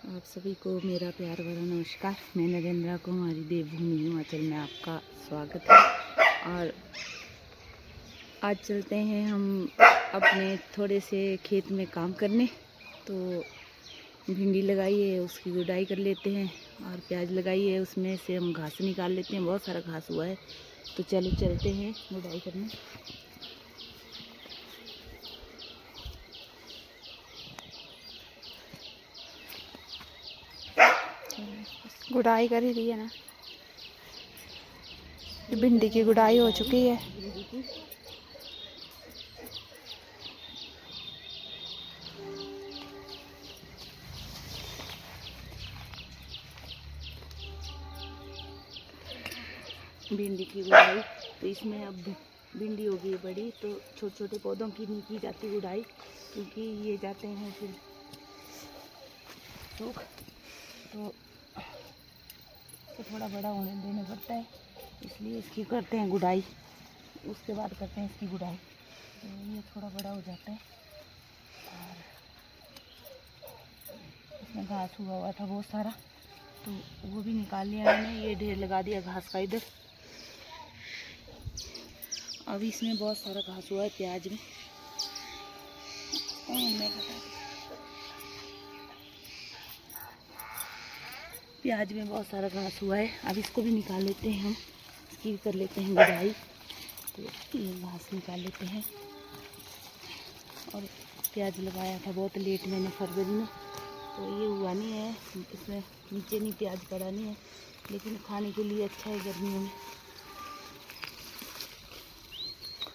आप सभी को मेरा प्यार भरा नमस्कार। मैं नरेंद्र कुमारी देवभूमि हिमाचल में आपका स्वागत है। और आज चलते हैं हम अपने थोड़े से खेत में काम करने। तो भिंडी लगाई है, उसकी गुड़ाई कर लेते हैं। और प्याज लगाई है, उसमें से हम घास निकाल लेते हैं। बहुत सारा घास हुआ है, तो चलो चलते हैं गुड़ाई करने। गुड़ाई कर ही रही है ना, भिंडी की गुड़ाई हो चुकी है। भिंडी की गुड़ाई, तो इसमें अब भिंडी हो गई बड़ी, तो छोटे छोटे पौधों की नहीं की जाती गुड़ाई, क्योंकि ये जाते हैं फिर सूख, तो थोड़ा बड़ा होने देना पड़ता है, इसलिए इसकी करते हैं गुड़ाई। उसके बाद करते हैं इसकी गुड़ाई। तो ये थोड़ा बड़ा हो जाता है। और इसमें घास हुआ था बहुत सारा, तो वो भी निकाल लिया मैंने। ये ढेर लगा दिया घास का इधर। अब इसमें बहुत सारा घास हुआ है प्याज में। प्याज में बहुत सारा घास हुआ है, अब इसको भी निकाल लेते हैं हम। इसकी भी कर लेते हैं गुड़ाई। तो ये घास निकाल लेते हैं। और प्याज लगाया था बहुत लेट मैंने, फरवरी में, तो ये हुआ नहीं है। इसमें नीचे नहीं प्याज पड़ा नहीं है, लेकिन खाने के लिए अच्छा है गर्मियों में।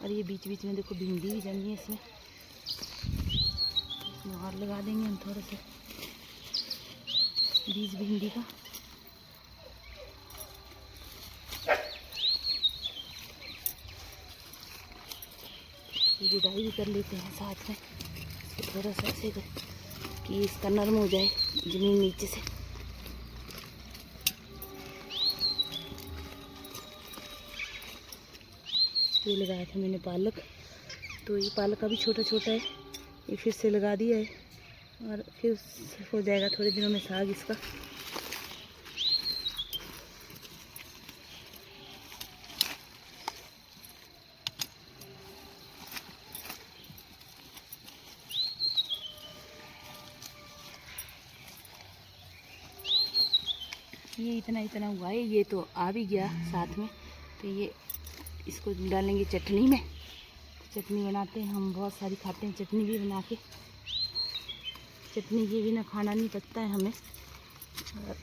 और ये बीच बीच में देखो भिंडी भी जमी है इसमें और लगा देंगे हम थोड़ा सा बीज भिंडी का। गुड़ाई भी कर लेते हैं साथ में, थोड़ा सा ऐसे कि इसका नरम हो जाए जमीन नीचे से। ये लगाया था मैंने पालक, तो ये पालक अभी छोटा छोटा है, ये फिर से लगा दिया है। और फिर हो जाएगा थोड़े दिनों में साग इसका। ये इतना इतना हुआ है, ये तो आ भी गया साथ में। तो ये इसको डालेंगे चटनी में। चटनी बनाते हैं हम, बहुत सारी खाते हैं चटनी भी बना के। चटनी के बिना खाना नहीं पचता है हमें। और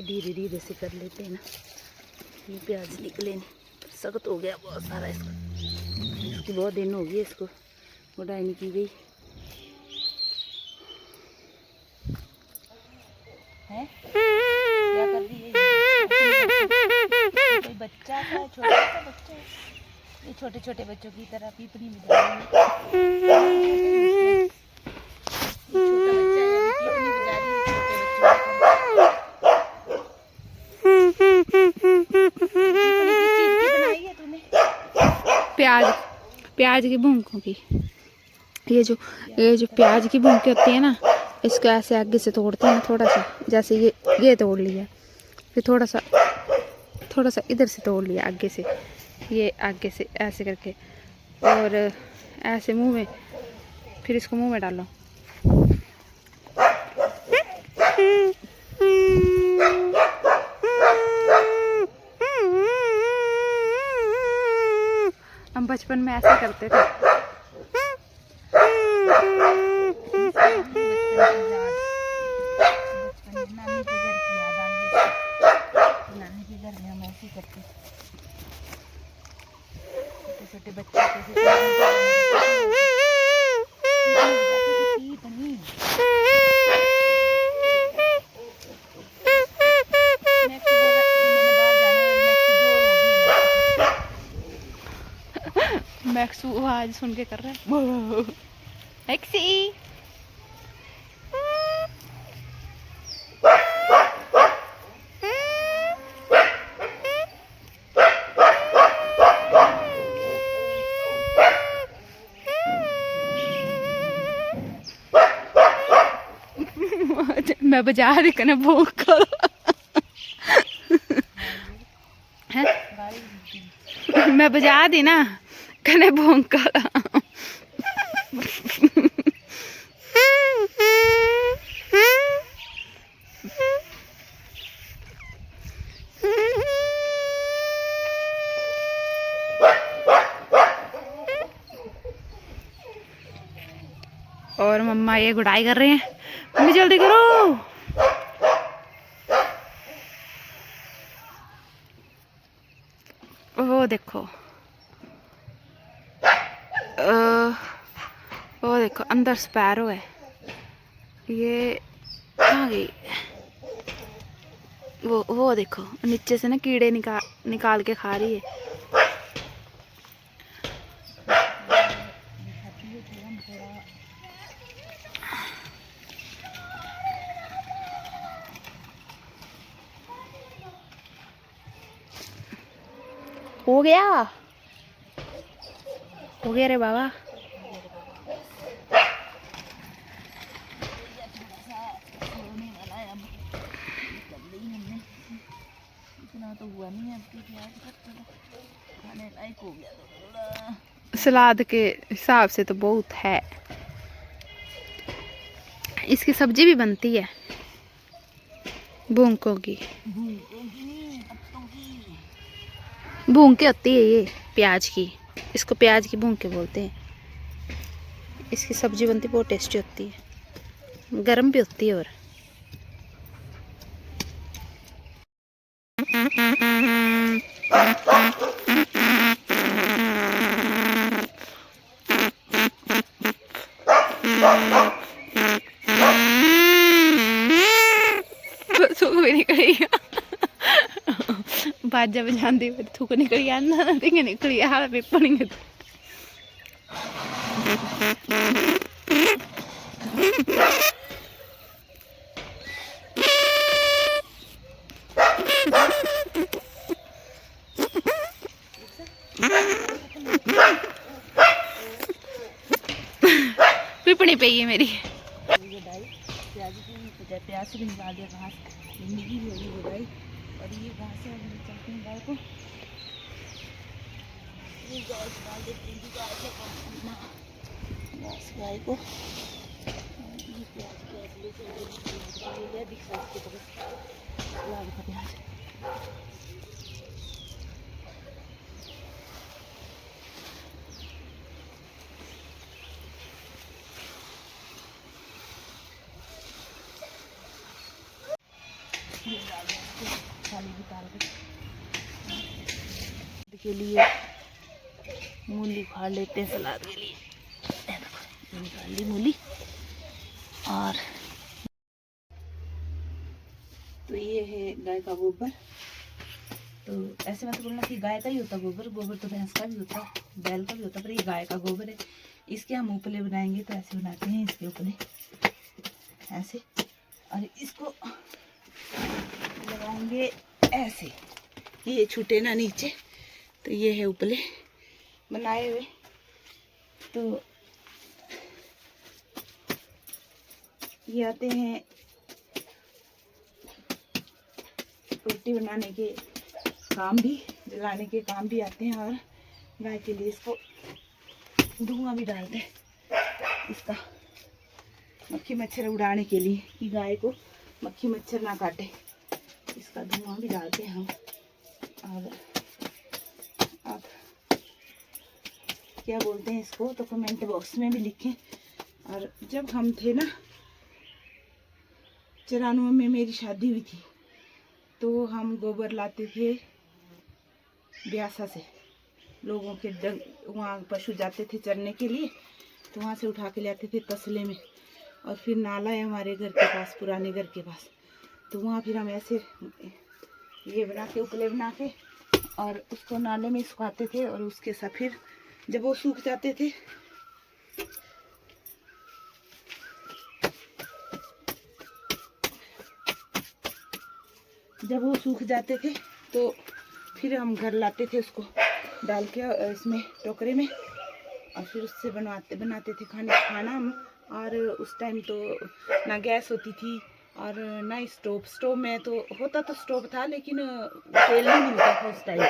धीरे धीरे से कर लेते हैं ना। ये प्याज निकले नहीं, सख्त हो गया बहुत सारा इसका। इसकी बहुत दिन हो गई, इसको गुड़ाई नहीं की गई है। क्या कर रही है कोई बच्चा है, छोटा सा बच्चा है। ये छोटे छोटे बच्चों की तरह पीपनी में जा रही है। छोटा बच्चा है, पीपनी में जा रही है छोटे बच्चों की। प्याज की भूंकों की, ये जो प्याज की भूंकी होती है ना, इसको ऐसे आगे से तोड़ते हैं थोड़ा सा। जैसे ये तोड़ लिया, फिर थोड़ा सा इधर से तोड़ लिया आगे से, ये आगे से ऐसे करके, और ऐसे मुंह में, फिर इसको मुंह में डालो। हम बचपन में ऐसे करते थे। नानी के घर में हम ऐसे करते, छोटे छोटे बच्चे मैक्सू आवाज सुन के कर रहा है एक्सी। मैं बजा दी कने भोंक कर हैं मैं बजा दी ना कने भोंक कर और मम्मा ये गुड़ाई कर रहे हैं। मम्मी जल्दी करो। वो देखो वो देखो अंदर स्पैरो है। ये कहाँ गई? वो देखो नीचे से ना कीड़े निकाल के खा रही है। हो गया रे बाबा। तो हुआ नहीं है, खाने लायक हो गया तो सलाद के हिसाब से तो बहुत है। इसकी सब्जी भी बनती है भूंकों की। भूंग के होती है ये प्याज की। इसको प्याज की भूंग के बोलते हैं। इसकी सब्जी बनती बहुत टेस्टी होती है, गरम भी होती है। और बाजा बजाते थूक निकली आना निकली हाल पेपनी पिपणी पे है मेरी। प्याज से भी निकाल दिया घास, भिंडी की भी होगी गुड़ाई। और ये घास है, चलते हैं गाय को, ये घास डाल देते हैं गाय को। ये प्याज दिख रहा है प्याज। के लिए मूली उखाड़ लेते हैं सलाद के लिए। निकाल ली मूली। और तो ये है गाय का गोबर। तो ऐसे मत बोलना कि गाय का ही होता गोबर, गोबर तो भैंस का भी होता है, बैल का भी होता है, पर ये गाय का गोबर है। इसके हम उपले बनाएंगे तो ऐसे बनाते हैं इसके उपले ऐसे, और इसको लगाएंगे ऐसे, ये छूटे ना नीचे। तो ये है उपले बनाए हुए। तो ये आते हैं रोटी बनाने के काम भी, जलाने के काम भी आते हैं, और गाय के लिए इसको धुआं भी डालते हैं इसका, मक्खी मच्छर उड़ाने के लिए, कि गाय को मक्खी मच्छर ना काटे। इसका धुआं भी डालते हैं हम। और आप क्या बोलते हैं इसको तो कमेंट बॉक्स में भी लिखें। और जब हम थे ना 94 में मेरी शादी हुई थी, तो हम गोबर लाते थे ब्यासा से, लोगों के वहाँ पशु जाते थे चरने के लिए, तो वहाँ से उठा के लाते थे तसले में। और फिर नाला है हमारे घर के पास, पुराने घर के पास, तो वहाँ फिर हम ऐसे ये बना के उपले बना के और उसको नाले में सुखाते थे। और उसके साथ फिर जब वो सूख जाते थे तो फिर हम घर लाते थे उसको डाल के इसमें टोकरे में, और फिर उससे बनाते थे खाना हम। और उस टाइम तो ना गैस होती थी और ना स्टोव में तो होता तो स्टोव था, लेकिन तेल नहीं मिलता था उस टाइम,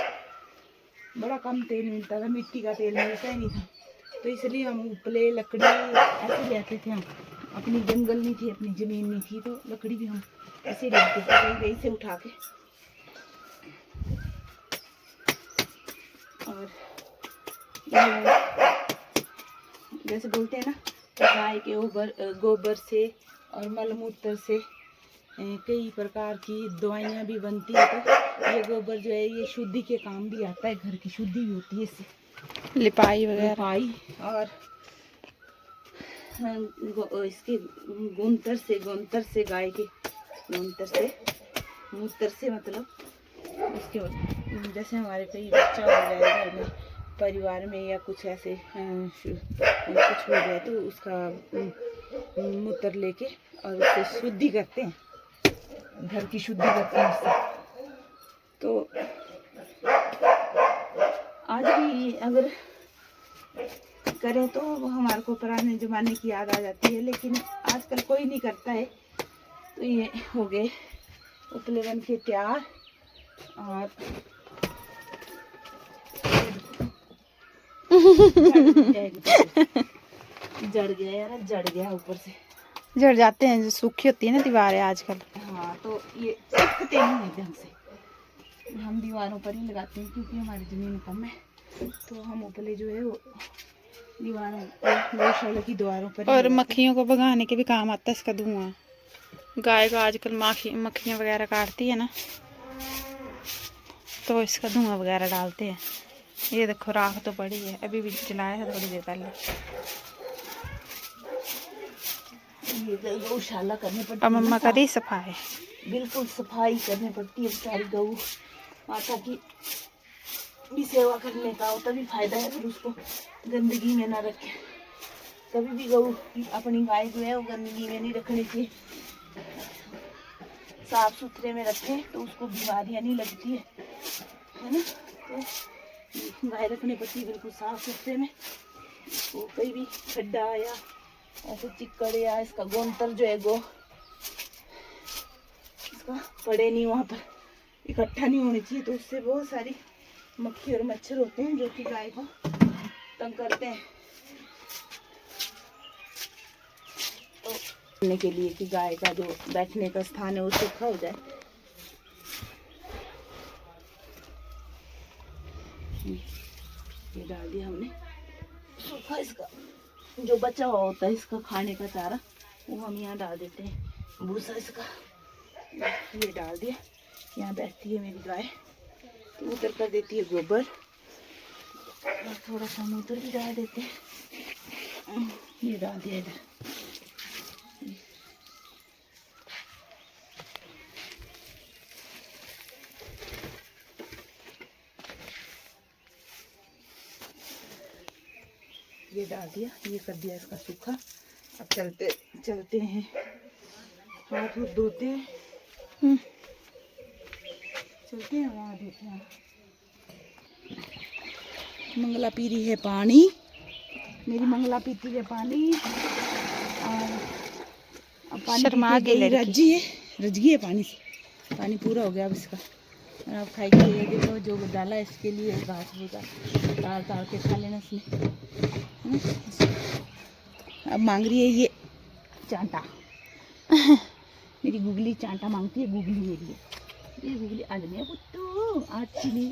बड़ा कम तेल मिलता था, मिट्टी का तेल मिलता ही नहीं था। तो इसलिए हम उपले लकड़ी ऐसे ले आते थे हम, अपनी जंगल नहीं थी, अपनी ज़मीन नहीं थी, तो लकड़ी भी हम ऐसे ले आते थे कहीं कहीं से उठा के। और जैसे बोलते हैं ना, गाय के गोबर से और मलमूत्र से कई प्रकार की दवाइयाँ भी बनती है। तो ये गोबर जो है ये शुद्धि के काम भी आता है, घर की शुद्धि भी होती है इससे, लिपाई वगैरह। लिपाई। और इसके गोंतर से गाय के गोंतर से, मूत्र से, मतलब उसके जैसे हमारे कई बच्चा हो जाए घर में, परिवार में, या कुछ ऐसे कुछ हो जाए तो उसका मूत्र लेके और उससे शुद्धि करते हैं, घर की शुद्धि करते हैं उससे। तो आज भी अगर करें तो वो हमारे को पुराने ज़माने की याद आ जाती है, लेकिन आजकल कोई नहीं करता है। तो ये हो गए उपले बन के तैयार। और जड़ गया यार, जड़ गया ऊपर से, जड़ जाते हैं, जो सूखी होती है ना दीवारें आजकल। हाँ, तो ये सूखते नहीं है ढंग से, हम दीवारों पर ही लगाते हैं, क्योंकि हमारी ज़मीन कम है, तो हम उपले जो है वो दीवारों, गौशाला की दीवारों पर। और मक्खियों को भगाने के भी काम आता है इसका धुआं। गाय को आजकल मक्खियाँ वगैरह काटती है ना, तो इसका धुआं वगैरह डालते हैं। ये देखो राख तो पड़ी है, अभी भी जलाया है थोड़ी देर पहले। ये गौशाला करनी पड़ती है, और मम्मा करी सफाई, बिल्कुल सफाई करनी पड़ती है सारी गौ माता की भी सेवा करने का, तभी फायदा है। फिर उसको गंदगी में ना रखे, कभी भी गौ अपनी गाय जो है वो गंदगी में नहीं रखनी चाहिए, साफ सुथरे में रखें तो उसको बीमारियां नहीं लगती है ना। तो गाय रखने पड़ती है बिल्कुल साफ सुथरे में, वो कहीं भी खड्डा या ऐसे चिक्कड़ या इसका गोंतर जो है इसका पड़े नहीं, वहाँ पर इकट्ठा नहीं होनी चाहिए। तो उससे बहुत सारी मक्खी और मच्छर होते हैं जो कि गाय को तंग करते हैं। तो करने के लिए कि गाय का जो बैठने का स्थान है वो सूखा हो जाए। ये डाल दिया हमने सूखा, इसका जो बचा हुआ होता है इसका खाने का चारा वो हम यहाँ डाल देते हैं, भूसा इसका ये डाल दिया। यहाँ बैठती है मेरी गाय, तो उधर कर देती है गोबर, और थोड़ा सा मूत्र भी डाल देते हैं, ये डाल दिया इधर। ये डाल दिया, ये कर दिया इसका सूखा। अब चलते हैं, हाथ धोते हैं, चलते हैं वहाँ धोते हैं। मंगला पी रही है पानी, मेरी मंगला पीती है पानी, और अब पानी शर्मा गई, रज गई है पानी से, पानी पूरा हो गया अब इसका। और अब खाएगी, ये देखो जो डाला है इसके लिए घास भूसा तार के खा लेना इसने। अब मांग रही है ये चांटा मेरी गुगली चांटा मांगती है, गुगली मेरी है ये, गुगली आज नहीं पुट्टू, आज चीनी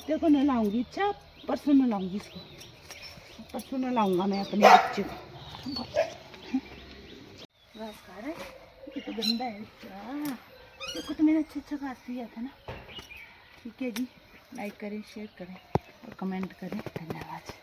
देखो न लाऊंगी, अच्छा परसों न लाऊंगी इसको, परसों न लाऊंगा मैं अपने बच्चे को। घास खा रहा है, ये तो गंदा है क्या, देखो तो मैंने अच्छा घास दिया था ना। ठीक है जी, लाइक करें, शेयर करें और कमेंट करें, धन्यवाद।